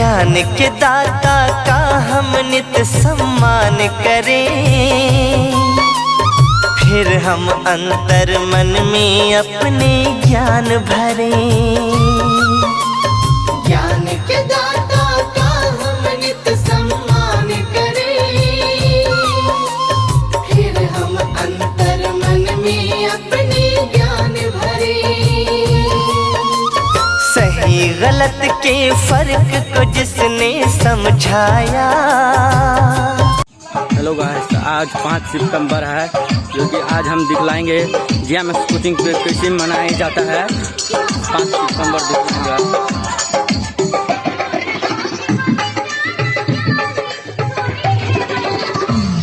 ज्ञान के दाता का हम नित सम्मान करें, फिर हम अंतर मन में अपने ज्ञान भरें। ज्ञान के दाता का हम नित सम्मान करें, फिर हम अंतर मन में अपने ज्ञान भरें। सही गलत के फर्क को जिसने समझाया। हेलो गाइस, आज 5 सितंबर है, जो कि आज हम दिखलाएंगे जीएमएस कोचिंग पे कैसे मनाया जाता है। 5 सितंबर दिखलाएंगे।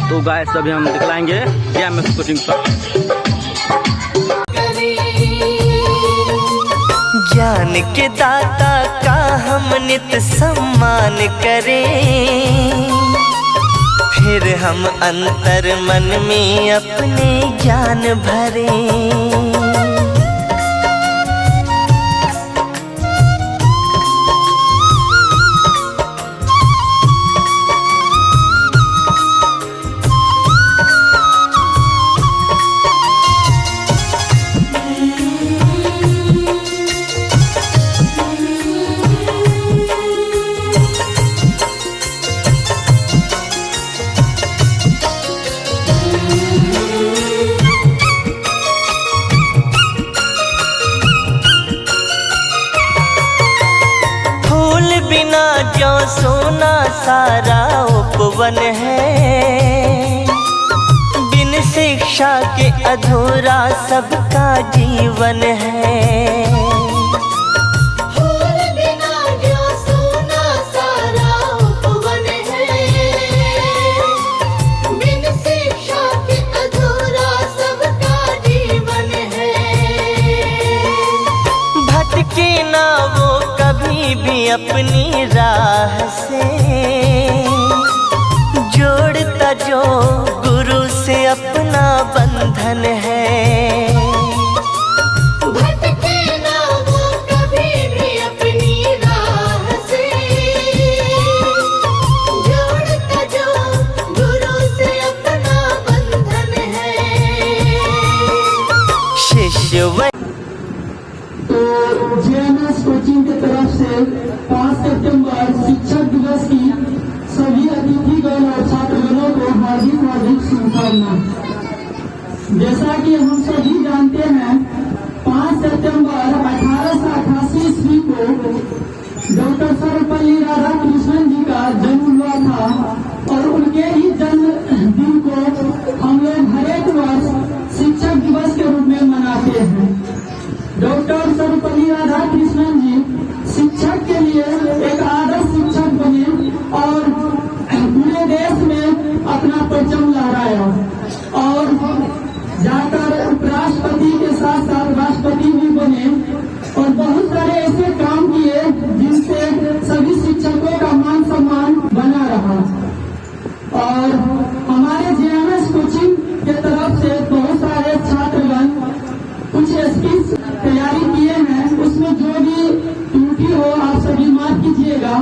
तो गाइस अभी हम दिखलाएंगे जीएमएस कोचिंग पर। ज्ञान के दाता का हम नित सम्मान करें, फिर हम अंतर मन में अपने ज्ञान भरें। बिना जो सोना सारा उपवन है, बिन शिक्षा के अधूरा सबका जीवन है। फूल बिना जो सोना सारा उपवन है, बिन शिक्षा के अधूरा सबका जीवन है। भटके ना वो कभी भी अपनी राह से, जोड़ता जो गुरु से अपना बंधन है। भटके ना वो कभी भी अपनी राह से, जोड़ता जो गुरु से अपना बंधन है। शिष्य तो जीएमएस कोचिंग की तरफ से 5 सितंबर शिक्षक दिवस की सभी अतिथिगण और छात्रगणों को हार्दिक हार्दिक शुभकामना। जैसा कि हम सभी जानते हैं, 5 सितंबर 1888 ईस्वी को डॉक्टर सर्वपल्ली राधाकृष्णन जी का जन्म हुआ था, और उनके ही जन्म दिन को हम लोग हर एक वर्ष शिक्षक दिवस के रूप में मनाते हैं। डॉक्टर सर्वपल्ली राधाकृष्णन जी शिक्षक के लिए एक आदर्श शिक्षक बने और पूरे देश में अपना परचम लहराया, और जाकर उपराष्ट्रपति के साथ साथ राष्ट्रपति भी बने, और बहुत सारे ऐसे काम किए जिनसे सभी शिक्षकों का मान सम्मान बना रहा। और हमारे जीएमएस कोचिंग के तरफ से बहुत सारे छात्रगण कुछ स्किल्स तैयारी किए हैं, उसमें जो भी त्रुटि हो आप सभी माफ कीजिएगा।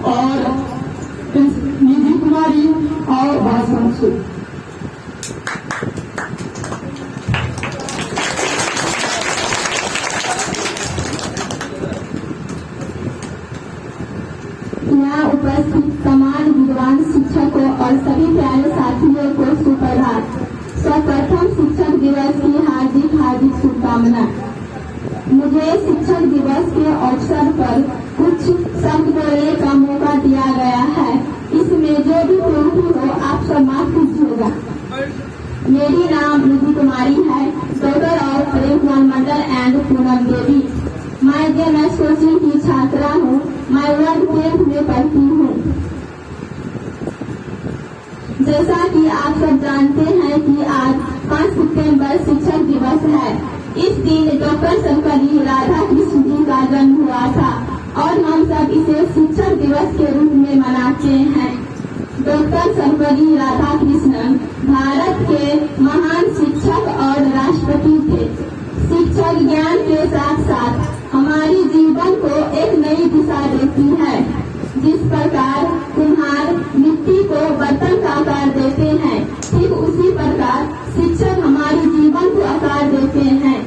और निधि कुमारी और भाषण शुरू। यहाँ उपस्थित तमाम विद्वान शिक्षकों और सभी प्यारे साथियों को सुप्रभात। सर्वप्रथम शिक्षक दिवस की हार्दिक हार्दिक शुभकामना। मुझे शिक्षक दिवस के अवसर पर कुछ शब्द बोलने का मौका दिया गया है, इसमें जो भी त्रुटि हो आप सब माफ कीजिएगा। मेरी नाम निधि कुमारी है, daughter of Prem Mandal and Poonam Devi. मैं जीएमएस कोचिंग की छात्रा हूँ। मैं वर्ग 10 में पढ़ती हूँ। जैसा कि आप सब जानते हैं कि आज 5 सितंबर शिक्षक दिवस है। इस दिन डॉक्टर सर्वपल्ली राधाकृष्णन जी का जन्म हुआ था, और हम सब इसे शिक्षक दिवस के रूप में मनाते हैं। डॉक्टर सर्वपल्ली राधाकृष्णन भारत के महान शिक्षक और राष्ट्रपति थे। शिक्षक ज्ञान के साथ साथ हमारी जीवन को एक नई दिशा देती है। जिस प्रकार कुम्हार मिट्टी को बर्तन का आकार देते हैं, ठीक उसी प्रकार शिक्षक हमारे जीवन को आकार देते हैं।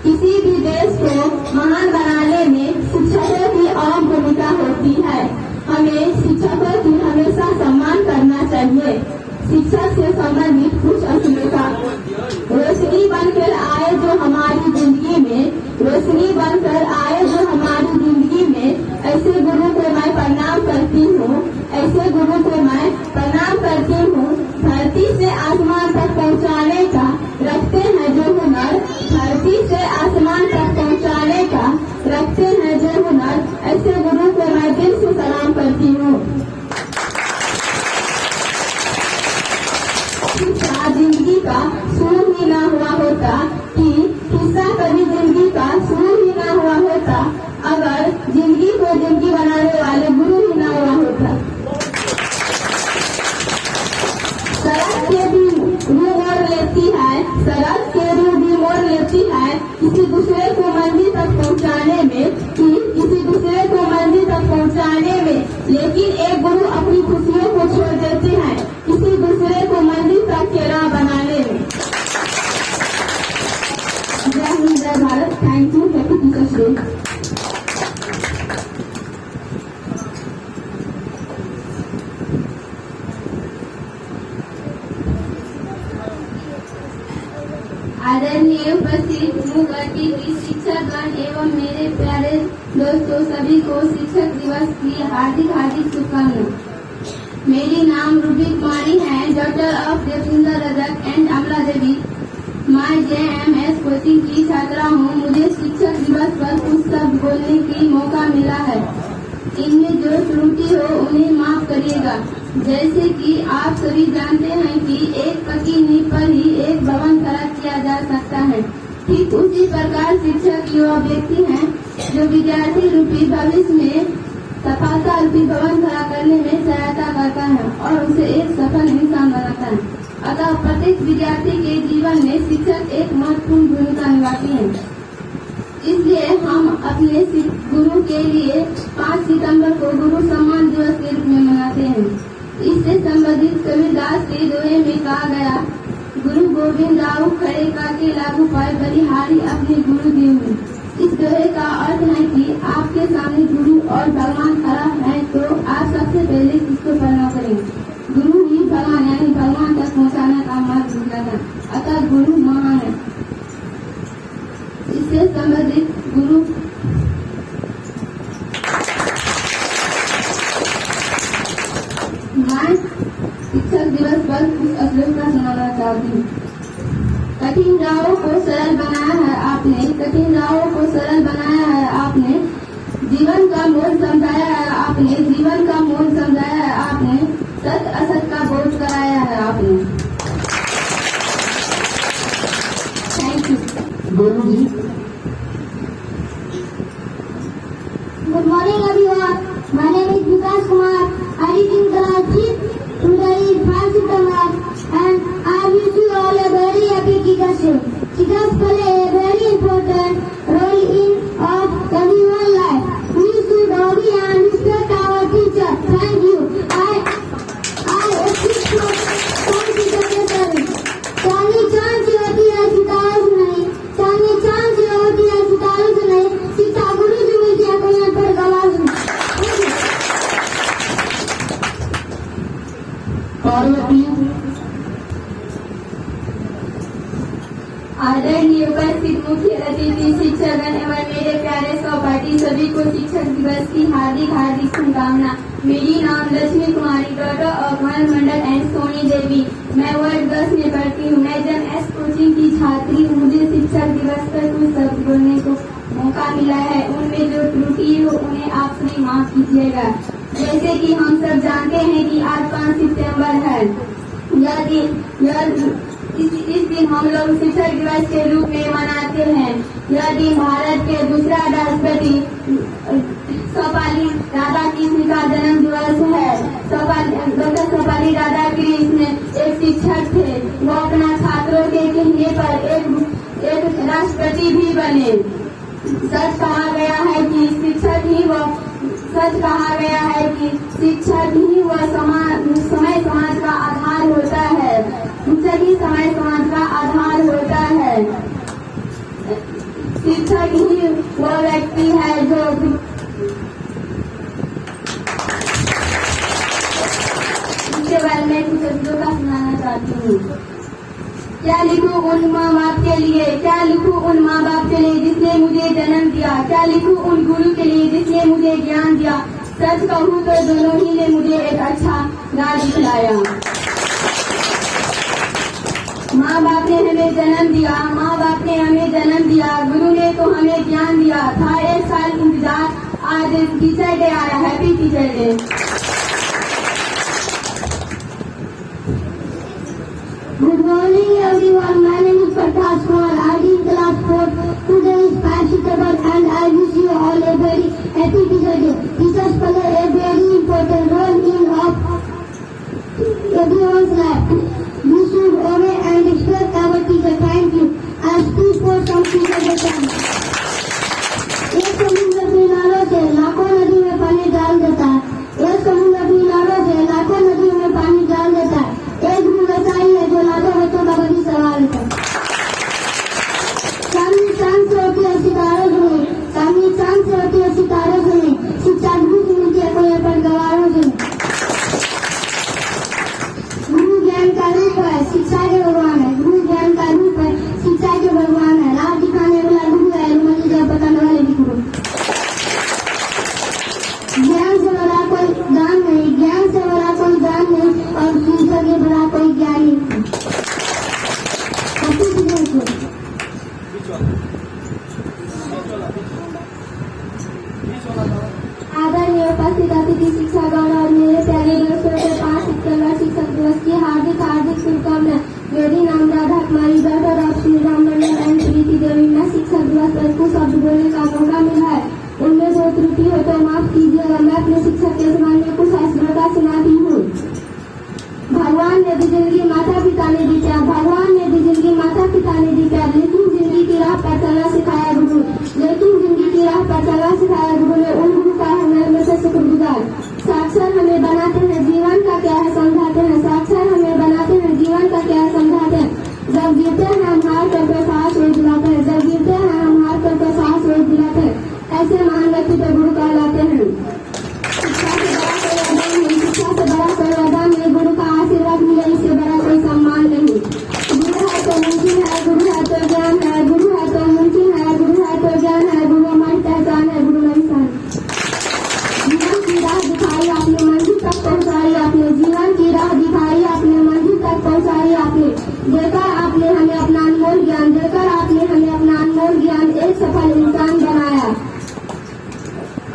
किसी भी देश को महान बनाने में शिक्षकों की अहम भूमिका होती है। हमें शिक्षकों की हमेशा सम्मान करना चाहिए। शिक्षक से संबंधित कुछ असुविधा। रोशनी बनकर आए जो हमारी जिंदगी में, रोशनी बनकर आए जो हमारी जिंदगी में, ऐसे गुरु को मैं प्रणाम करती हूँ, ऐसे गुरु को मैं प्रणाम करती हूँ। धरती से आसमान तक पहुँचाने का रखते हैं जो हुनर, धरती से आसमान तक पहुँचाने का रखते हैं जो हुनर, ऐसे गुरु को मैं दिल से सलाम करती हूँ। किस्सा जिंदगी का शुरू ही ना हुआ होता, कि किस्सा कभी जिंदगी का शुरू ही ना हुआ होता, अगर जिंदगी को जिंदगी बनाने वाले गुरु ही ना हुआ होता। सड़क के भी रूह मोड़ लेती है, सड़क के रूह भी मोड़ लेती है, किसी दूसरे को मंदिर तक पहुँचाने में, कि किसी दूसरे को मंदिर तक पहुँचाने में, लेकिन एक गुरु अपनी खुशियों को छोड़ देते हैं किसी दूसरे को मंदिर तक के राह बनाने में। जय हिंद, जय Bharat. Thank you. Happy teachers day. आदरणीय उपस्थित मुख्य अतिथि, शिक्षकगण एवं मेरे प्यारे दोस्तों, सभी को शिक्षक दिवस की हार्दिक हार्दिक शुभकामनाएं। मेरी नाम रूबी कुमारी है, daughter of Devendra Rajak and अमला देवी। मैं JMS कोचिंग की छात्रा हूँ। मुझे शिक्षक दिवस पर कुछ शब्द बोलने की मौका मिला है। इनमें जो त्रुटि हो उन्हें माफ करिएगा। जैसे कि आप सभी जानते हैं कि एक पक्की नींव पर ही एक भवन खड़ा किया जा सकता है, ठीक उसी प्रकार शिक्षक युवा व्यक्ति हैं जो विद्यार्थी रूपी भविष्य में सफलता रूपी भवन खड़ा करने में सहायता करता है और उसे एक सफल इंसान बनाता है। अतः प्रत्येक विद्यार्थी के जीवन में शिक्षक एक महत्वपूर्ण भूमिका निभाती है। इसलिए हम अपने गुरु के लिए 5 सितंबर को गुरु सम्मान दिवस के रूप में मनाते हैं। इससे संबंधित कबीरदास के दोहे में कहा गया, गुरु गोविंद राव खड़े काके लागू पाए बलिहारी अपने गुरु देव। इस दोहे का अर्थ है कि आपके सामने गुरु और भगवान खड़ा है तो आप सबसे पहले किसको प्रणाम करेंगे? गुरु ही भगवान यानी भगवान तक पहुँचाने का मार्ग दिखाता। अतः गुरु महान है। इससे संबंधित गुरु मैं शिक्षक दिवस पर कुछ अश्लोक का सुनाना चाहती हूँ। कठिन राहों को सरल बनाया है आपने, कठिन राहों को सरल बनाया है आपने, जीवन का मोल समझाया है आपने, जीवन का मोल समझाया है आपने, सत्य असत का बोध कराया है आपने। Thank you. Golu ji. Good morning everyone. My name is Vikas Kumar. I live in Karachi. Today is 5 September and I wish you all a very happy Teachers Day. Teachers play a very important role in of everyone's life. We should obey and respect our teachers. Thank you. I appreciate some teachers. चांदनी चांद से होती है सितारों से नहीं, चांदनी चांद से होती है सितारों से नहीं, शिक्षा गुरु से मिलती है कोई अनपढ़ गवार से। पार्वती। आदरणीय उपस्थित मुख्य अतिथि, शिक्षकगण एवं मेरे प्यारे सहपाठी, सभी को शिक्षक दिवस की हार्दिक हार्दिक शुभकामना। मेरी नाम Lakshmi Kumari, daughter of Van Mandal and Soni Devi. मैं वर्ग 10 में पढ़ती हूँ। मैं JMS कोचिंग की छात्री हूँ। मुझे शिक्षक दिवस पर कुछ शब्द बोलने को मौका मिला है। उनमें जो त्रुटि हो उन्हें आप सभी माफ कीजिएगा। जैसे कि हम सब जानते हैं कि आज 5 सितंबर है। इस दिन हम लोग शिक्षक दिवस के रूप में मनाते हैं। यह दिन भारत के दूसरा राष्ट्रपति सर्वपल्ली राधाकृष्ण का जन्म दिवस है। डॉक्टर सर्वपल्ली राधाकृष्ण एक शिक्षक थे। वो अपना छात्रों के कहने पर एक राष्ट्रपति भी बने। सच कहा गया है कि शिक्षक ही वो सच कहा गया है कि शिक्षक ही वह समय समाज का आधार होता है। शिक्षक ही समय समाज का आधार होता है। शिक्षक ही वह व्यक्ति है जो इसके बारे में कुछ शब्दों का सुनाना चाहती हूँ। क्या लिखूं उन माँ बाप के लिए, क्या लिखूं उन माँ बाप के लिए जिसने मुझे जन्म दिया, क्या लिखूं उन गुरु के लिए जिसने मुझे ज्ञान दिया। सच कहूँ तो दोनों ही ने मुझे एक अच्छा राह दिखलाया। माँ बाप ने हमें जन्म दिया, माँ बाप ने हमें जन्म दिया, गुरु ने तो हमें ज्ञान दिया। था 1 साल इंतजार, आज टीचर डे आया। Happy teacher day. Good morning everyone, my name is Prakash Kumar, I am in class 4. Today is 5 September and I wish you all a very happy teacher day. Teachers play a very important role in everyone's life. We should obey and respect our teacher. Thank you. I speak for some teacher day. एक समुद्र किनारों से लाखों नदी में पानी डाल देता है। एक समुद्र किनारों से लाखों नदियों में पानी डाल देता है। एक गुरु ऐसा ही है जो लाखों बच्चों का बड़ी सवाल है। चांदनी चांद से होती है सितारों से, चांदनी चांद से होती है सितारों से, शिक्षा गुरु से मिलती है कोई अपन गवारों से। गुरु ज्ञान का रूप है, शिक्षा के भगवान है। गुरु ज्ञान का रूप है, शिक्षा के भगवान है। राह दिखाने वाला गुरु है, मंजिल बताने वाले भी गुरु। ज्ञान से बड़ा कोई दान नहीं, ज्ञान से बड़ा कोई दान नहीं और टीचर के बड़ा कोई ज्ञान नहीं। आदरणीय उपस्थित अतिथि शिक्षागण और मेरे प्यारे दोस्तों को 5 सितंबर शिक्षक दिवस की हार्दिक शुभकामनाएं। मेरी नाम Radha Kumari, daughter of Shri Ram Mandal and Preeti Devi. मैं शिक्षक दिवस पर कुछ शब्द बोलने का मौका मिला है, उनमें जो त्रुटि हो तो माफ कीजिएगा। मैं अपने शिक्षक के समान में कुछ अस्पृढ़ता सुनाती हूँ। भगवान ने भी जिंदगी माता पिता ने दी प्यार, भगवान ने भी जिंदगी माता पिता ने दी प्यार, लेकिन जिंदगी की राह पर चलना सिखाया गुरु, लेकिन जिंदगी की राह पर चलना सिखाया गुरु ने। उन गुरु का है मैं से शुक्रगुजार। साक्षर हमें बनाते हैं, जीवन का क्या है समझाते हैं। साक्षर हमें बनाते हैं, जीवन का क्या है समझाते हैं। जब गिरते हैं हम हार करके साहस रोज दिलाते हैं, जब गिरते हैं हम हार करके साहस रोज दिलाते हैं। ऐसे महान व्यक्ति तो गुरु कहलाते हैं। शिक्षा से बड़ा कोई वरदान नहीं, शिक्षा से बड़ा कोई वरदान नहीं। गुरु का आशीर्वाद मिले, इससे बड़ा कोई सम्मान नहीं। गुरु है तो मुमकिन है, गुरु है तो ज्ञान है, गुरु है तो मुमकिन है, गुरु है तो ज्ञान है। गुरु हमारी पहचान है, गुरु नहीं सान। जीवन की राह दिखाई आपने, मंजिल तक पहुँचाई आपने, जीवन की राह दिखाई आपने, मंजिल तक पहुँचाई आपने। देकर आपने हमें अपना अनमोल ज्ञान, देकर आपने हमें अपना अनमोल ज्ञान एक सफल इंसान बनाया।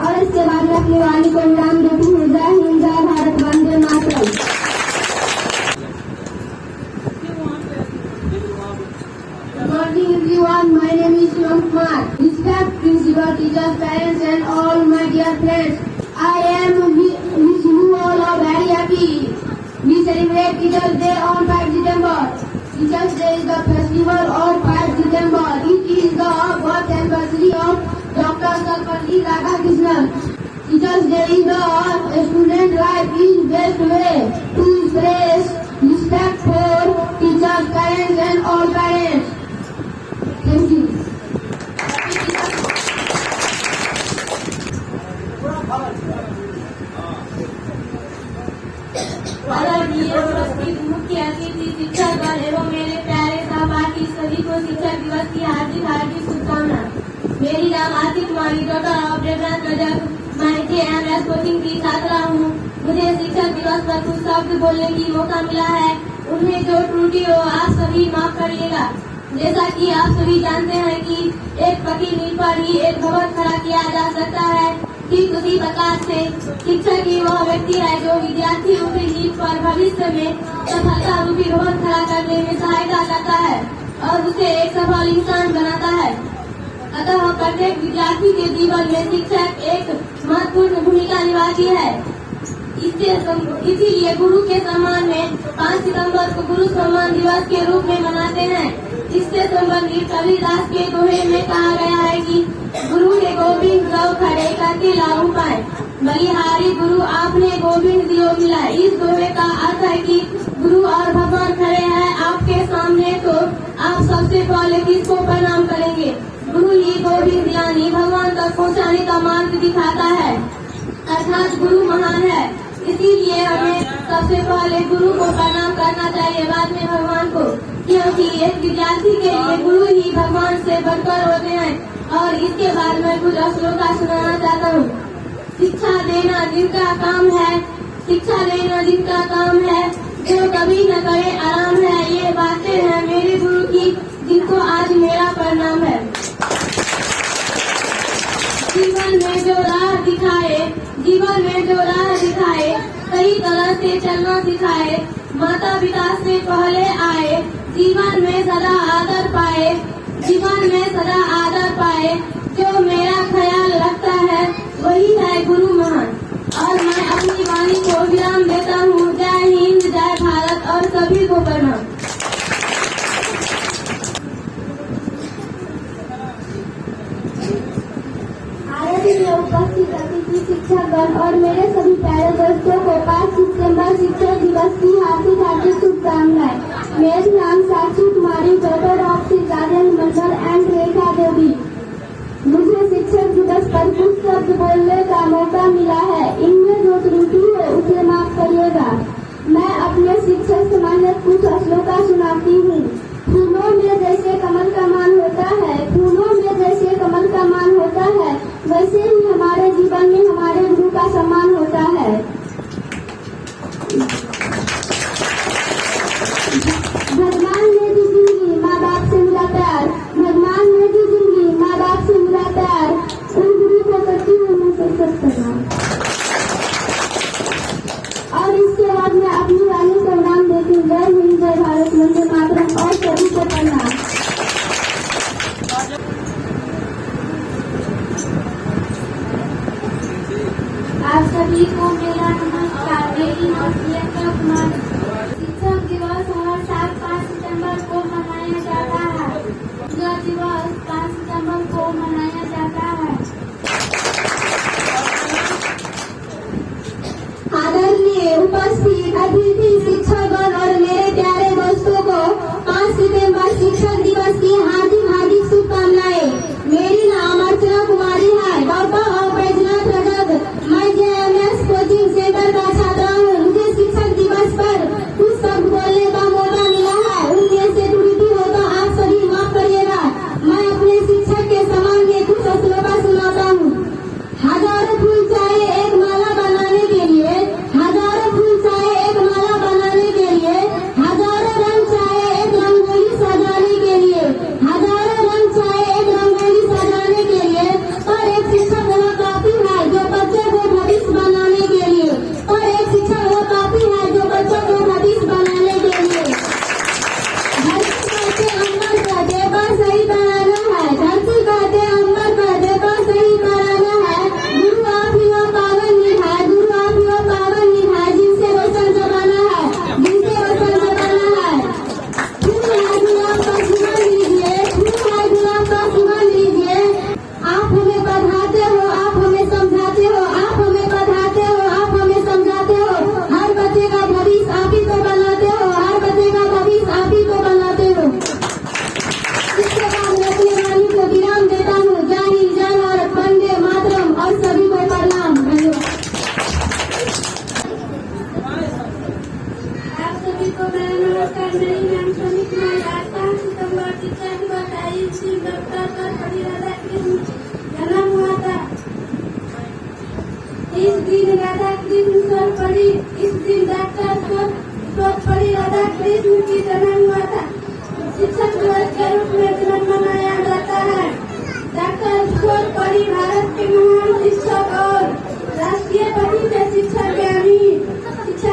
और इसके बाद में अपनी वाणी को विराम देती हूँ। जय हिंद, जय Bharat, Vande Mataram. Good morning everyone, my name is Shivam Kumar. Respect principal, teachers, parents and all my dear friends. I am wish you all are very happy. We celebrate Teachers Day on 5 September. Teachers Day is the festival of 5 September. It is the birth anniversary of Dr. Sarvapalli Radhakrishnan. Teachers Day is the student life is best way to express respect for teachers, parents and all parents. Thank you. आदरणीय उपस्थित मुख्य अतिथि शिक्षकगण एवं मेरे प्यारे सहपाठी सभी को शिक्षक दिवस की हार्दिक शुभकामनाएं। मेरी नाम आतिफ कुमारी, डॉक्टर ऑफ देवनाथ नजर, मैं JMS कोचिंग की छात्रा हूँ। मुझे शिक्षक दिवस पर कुछ शब्द बोलने की मौका मिला है, उनमें जो त्रुटि हो आप सभी माफ करिएगा। जैसा कि आप सभी जानते हैं कि एक पकी नींव पर ही एक भवन खड़ा किया जा सकता है, ठीक उसी प्रकार से शिक्षक ही वह व्यक्ति है जो विद्यार्थी रूपी नींव पर भविष्य में सफलता रूपी भवन खड़ा करने में सहायता करता है और उसे एक सफल इंसान बनाता है। अतः प्रत्येक विद्यार्थी के जीवन में शिक्षक एक महत्वपूर्ण भूमिका निभाती है। इसीलिए गुरु के सम्मान में 5 सितंबर को गुरु सम्मान दिवस के रूप में मनाते हैं। इससे संबंधित कबीरदास के दोहे में कहा गया है कि गुरु ने गोविंद गौ खड़े करके लाऊ पाए। बलिहारी गुरु आपने गोविंद दियो मिला। इस दोहे का अर्थ है कि गुरु और भगवान खड़े हैं आपके सामने, तो आप सबसे पहले किसको प्रणाम करेंगे? गुरु ही गोविंद यानी भगवान तक पहुंचाने का मार्ग दिखाता है, अर्थात गुरु महान है। इसीलिए हमें सबसे पहले गुरु को प्रणाम करना चाहिए, बाद में भगवान को, क्योंकि एक विद्यार्थी के लिए गुरु ही भगवान से बढ़कर होते हैं। और इसके बाद मैं कुछ श्लोका सुनाना चाहता हूँ। शिक्षा देना जिनका काम है, शिक्षा देना जिनका काम है, जो कभी न करे आराम है। ये बातें हैं मेरे गुरु की, जिनको आज मेरा प्रणाम है। जीवन में जो राह दिखाए, जीवन में जो राह दिखाए, कई तरह से चलना सिखाए, माता पिता से पहले आए, जीवन में सदा आदर पाए, जीवन में सदा आदर पाए। जो मेरा ख्याल रखता है वही है गुरु महान। और मैं अपनी वाणी को विराम देता हूँ। जय हिंद, जय भारत और सभी को प्रणाम। उपस्थित अतिथि शिक्षकगण और मेरे सभी प्यारे दोस्तों को 5 सितंबर शिक्षक दिवस की हार्दिक हार्दिक शुभकामनाएं। मेरा नाम Sakshi Kumari, daughter of Rajendra Mandal and Rekha Devi. मुझे शिक्षक दिवस पर कुछ शब्द बोलने का मौका मिला है। इनमें जो त्रुटि हो उसे माफ करिएगा। मैं अपने शिक्षक सम्मानित कुछ श्लोका सुनाती हूँ। फूलों में जैसे कमल का मान होता है, फूलों में जैसे कमल का मान होता है, वैसे ही हमारे जीवन में हमारे गुरु का सम्मान होता है। भगवान ने दी जिंदगी, माँ बाप से मिला प्यार, भगवान ने दी जिंदगी, माँ बाप से मिला प्यार। उन गुरु को करती हूँ मैं सत्संग करना। और इसके बाद मैं अपनी वाणी को नाम देती हूँ। जय हिंद, जय भारत, वंदे मातरम और सभी को प्रणाम। आप सभी को मेरा नमस्कार। मेरी नाम प्रियंका कुमारी। शिक्षक दिवस हर साल 5 सितंबर को मनाया जाता है। शिक्षक दिवस 5 सितंबर को मनाया जाता है। आदरणीय उपस्थित अतिथि शिक्षकगण और मेरे प्यारे दोस्तों को 5 सितंबर शिक्षक दिवस की हार्दिक हार्दिक शुभकामनाएं। मेरी नाम अर्चना कुमारी है, डॉक्टर ऑफ बैजनाथ रजत। मैं JMS कोचिंग सेंटर का छात्रा हूँ। मुझे शिक्षक दिवस पर कुछ शब्द बोलने का मौका मिला है। उनमें से त्रुटि हो तो आप सभी माफ करिएगा। मैं अपने शिक्षक के सम्मान में कुछ श्लोका सुनाता हूँ। हजारों फूल चाहे एक माला बनाने के लिए, हजारों फूल चाहे एक माला बनाने के लिए, हजारों रंग चाहे एक रंगोली सजाने के लिए, हजारों रंग चाहे एक रंगोली सजाने के लिए, पर एक शिक्षक वो काफी है जो बच्चे को भविष्य बनाने के लिए, पर एक शिक्षक वो काफी है जो बच्चों को भविष्य बनाने के लिए। धरती कहते अंबर का देवा सही कराना है, धरती कहते अंबर का देवा सही कराना है। गुरु आप ही वो पावन निभाए, गुरु आप ही वो पावन निभाए, जिनसे रोशन जमाना है, जिनसे रोशन जमाना है। फूल है गुलाब का सुगंध लीजिए, फूल है गुलाब का सुगंध लीजिए। आप हमें पढ़ाते हो, आप हमें समझाते हो, आप हमें पढ़ाते हो, आप हमें समझाते हो। हर बच्चे का भविष्य आप ही को बनाते हो, हर बच्चे का भविष्य आप ही को बनाते हो। इसके बाद मैं अपनी वाणी को विराम देता हूँ। जय हिंद, जय भारत, वंदे मातरम और सभी को प्रणाम। धन्यवाद। आप सभी को मेरा नमस्कार। मेरी नाम सोनी कुमारी। आज 5 सितंबर शिक्षक दिवस है। इस दिन डॉक्टर सर्वपल्ली राधाकृष्ण जन्म हुआ था। इस दिन राधाकृष्ण सर्वपल्ली, इस दिन डॉक्टर सर्वपल्ली राधाकृष्ण की जन्म हुआ था। शिक्षक दिवस के रूप में जन्म मनाया जाता है। डॉक्टर सर्वपल्ली भारत के महान शिक्षक और राष्ट्रपति थे। शिक्षा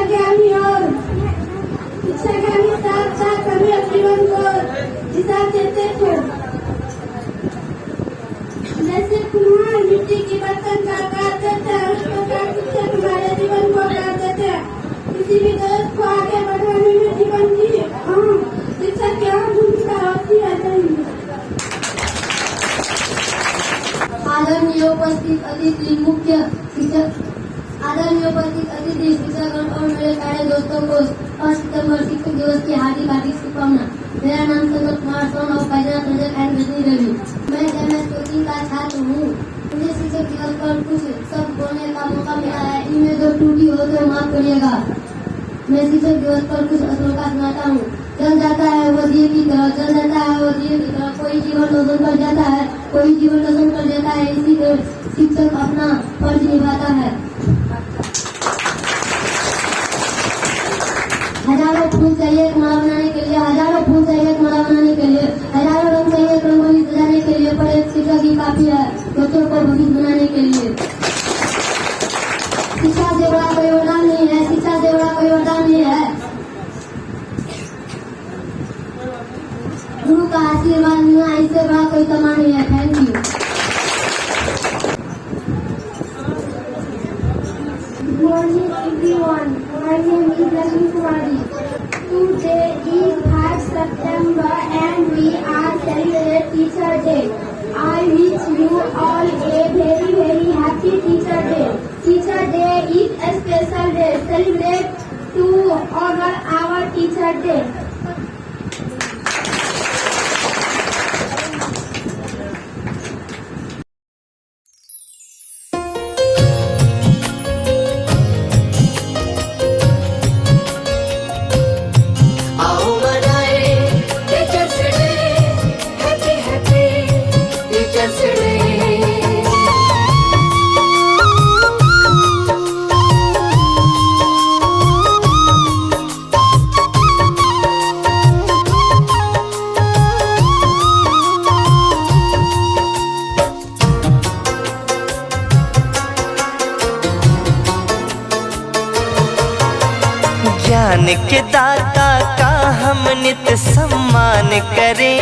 ज्ञानी और शिक्षा ज्ञानी साथ साथ हमें जीवन को दिशा देते थे। जैसे कुम्हार मिट्टी की बर्तन का आकार देते हैं, उस प्रकार शिक्षक हमारे जीवन को आकार देते हैं। किसी भी देश को आगे बढ़ाने में जीवन की शिक्षक की अहम भूमिका होती है। आदरणीय उपस्थित अतिथि मुख्य शिक्षक आदरणीय उपस्थित अतिथि शिक्षकगण और मेरे प्यारे दोस्तों को 5 सितंबर शिक्षक दिवस की हार्दिक हार्दिक शुभकामना। मेरा नाम संगत कुमार सोन और फैजान प्रोजेक्ट एंड बिजली रवि। मैं जेएमएस कोचिंग का छात्र हूँ। मुझे शिक्षक दिवस पर कुछ सब बोलने का मौका मिला है। इनमें जो त्रुटि हो तो माफ करिएगा। मैं शिक्षक दिवस पर कुछ श्लोका सुनाता हूँ। जल जाता है वो दिए की तरह, जल जाता है वो दिए की तरह, कोई जीवन रोशन कर जाता है, कोई जीवन रोशन कर देता है। इसी तरह शिक्षक अपना फर्ज निभाता है। हजारों फूल चाहिए एक माला बनाने के लिए, हजारों फूल चाहिए एक माला बनाने के लिए, हजारों रंग चाहिए एक रंगोली सजाने के लिए, पर एक शिक्षक ही काफी है बच्चों को भविष्य बनाने के लिए। शिक्षा से बड़ा कोई वरदान नहीं है, शिक्षा से बड़ा कोई वरदान नहीं है। गुरु का आशीर्वाद मिलना इससे बड़ा कोई सम्मान नहीं है। Thank you. Good morning everyone. My name is Lakshmi Kumari. Today is 3rd September and we are celebrating Teacher Day. I wish you all a very very happy Teacher Day. Teacher Day is a special day. Celebrate to honor our Teacher Day. आओ मनाए teachers day, happy happy teachers day. ज्ञान के दाता का हम नित सम्मान करें,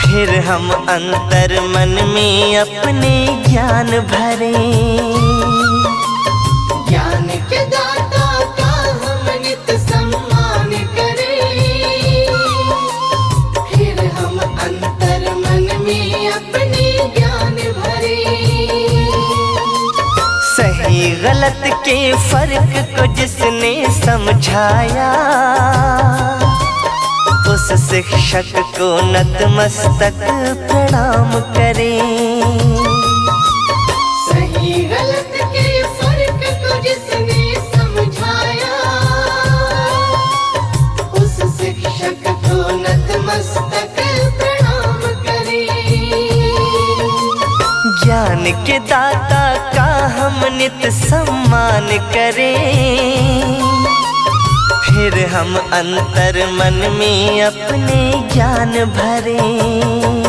फिर हम अंतर मन में अपने ज्ञान भरें। ज्ञान के दाता का हम नित सम्मान करें, फिर हम अंतर मन में अपने ज्ञान भरें। सही गलत के फर्क को जिसने समझाया, उस शिक्षक को नतमस्तक प्रणाम करें। सही गलत के फर्क को जिसने समझाया, उस शिक्षक को नतमस्तक प्रणाम करें। ज्ञान के दाता का हम नित सम्मान करें, फिर हम अंतर मन में अपने ज्ञान भरें।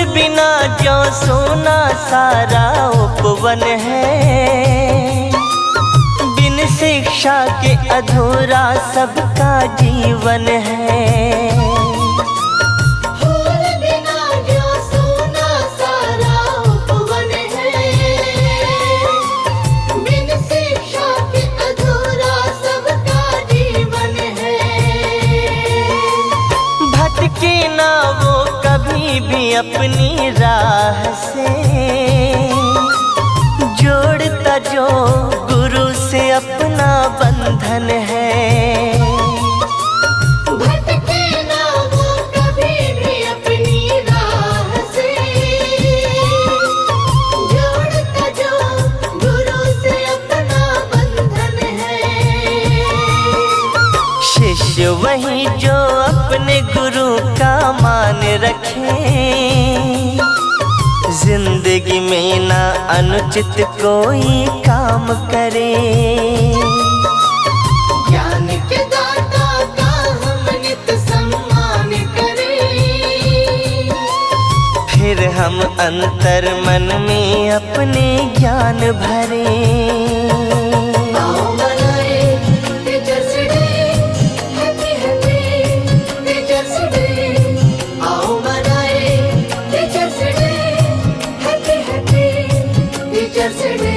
बिना जो सोना सारा उपवन है, बिन शिक्षा के अधूरा सबका जीवन है। फूल बिना जो सोना सारा उपवन है, बिन शिक्षा के अधूरा सबका जीवन है। भटके ना वो कभी भी अपनी राह से, जोड़ता जो गुरु से अपना बंधन है। भटके ना वो कभी भी अपनी राह से, जोड़ता जो गुरु से अपना बंधन है। शिष्य वही जो अपने गुरु का मान रखे, जिंदगी में ना अनुचित कोई काम करे। ज्ञान के दाता का हम नित सम्मान करें, हम अंतर मन में अपने ज्ञान भरे। आओ मनाए teachers day, happy happy teachers day. आओ मनाए teachers day, happy happy teachers day.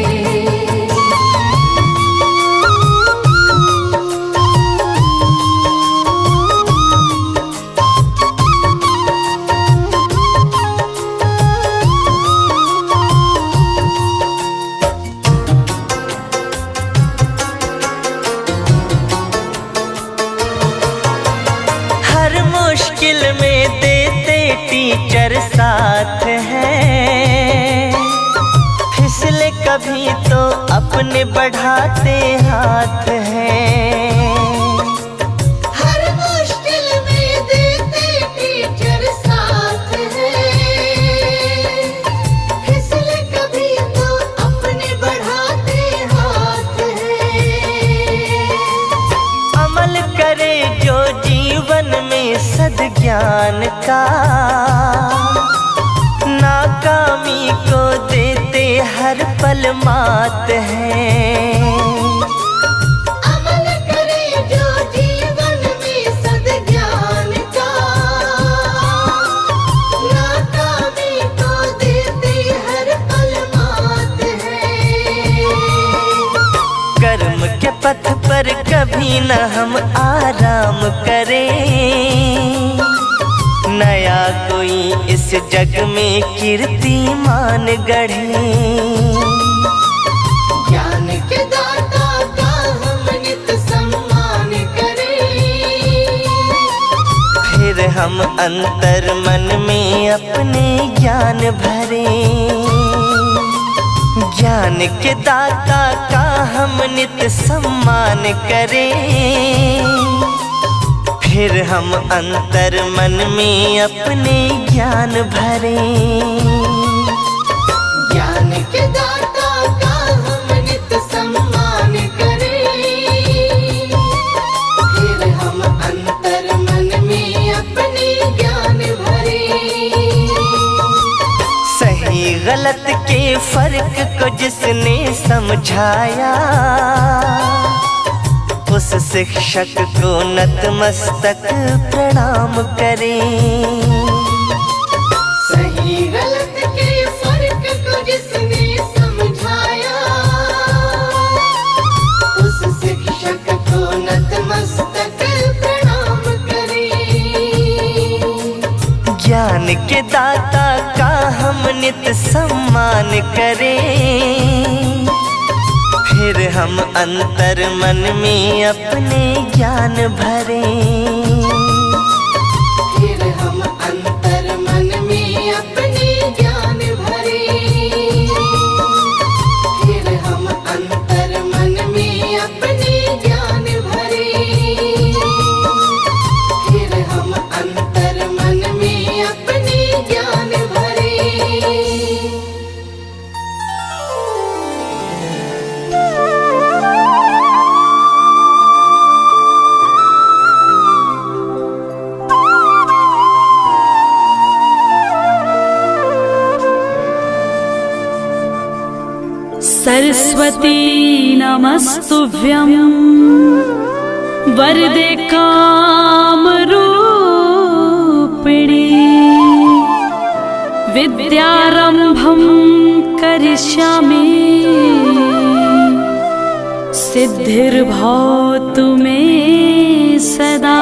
मुश्किल में देते टीचर साथ हैं, फिसले कभी तो अपने बढ़ाते हाथ हैं। हर मुश्किल में देते टीचर साथ हैं, फिसले कभी तो अपने बढ़ाते हाथ हैं। अमल करे जो जीवन में सद्ज्ञान का, नाकामी को देते हर पल मात है। अमल करे जो जीवन में सद्ज्ञान का, नाकामी को देते हर पल मात है। कर्म के पथ पर कभी न हम आराम करें, नया कोई इस जग में कीर्तिमान गढ़े। ज्ञान के दाता का हम नित सम्मान करें, फिर हम अंतर मन में अपने ज्ञान भरे। ज्ञान के दाता का हम नित सम्मान करें, फिर हम अंतर मन में अपने ज्ञान भरे। ज्ञान के दाता का हम नित सम्मान करें, फिर हम अंतर मन में अपने ज्ञान भरे। सही गलत के फर्क को जिसने समझाया, उस शिक्षक को नतमस्तक प्रणाम करें। सही गलत के फर्क को जिसने समझाया, उस शिक्षक को नतमस्तक प्रणाम करें। ज्ञान के दाता का हम नित सम्मान करें, फिर हम अंतर मन में अपने ज्ञान भरे। फिर हम अंतर मन में अपने ज्ञान भरे। फिर हम अंतर मन में अपने ज्ञान भरे। फिर हम अंतर मन में अपने ज्ञान भरे। सरस्वती नमस्तुभ्यं वरदे कामरूपिणी, विद्यारंभं करिष्यामि सिद्धिर्भवतु मे सदा।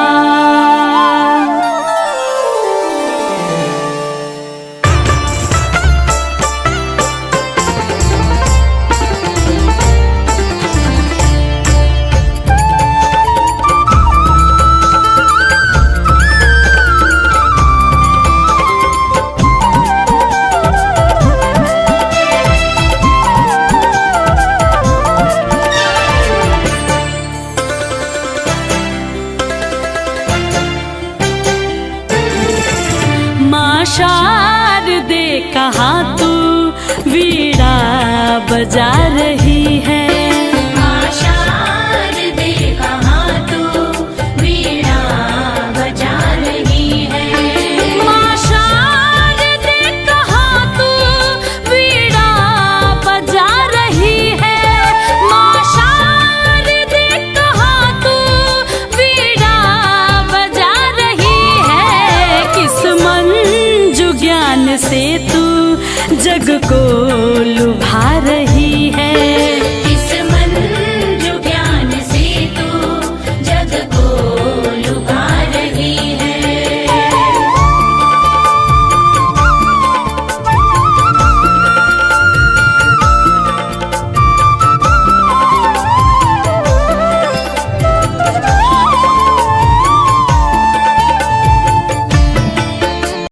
शारदे कहाँ तू वीणा बजा रही है। माँ शारदे कहाँ तू वीणा बजा रही है। माँ शारदे कहाँ से तू जग को लुभा रही है।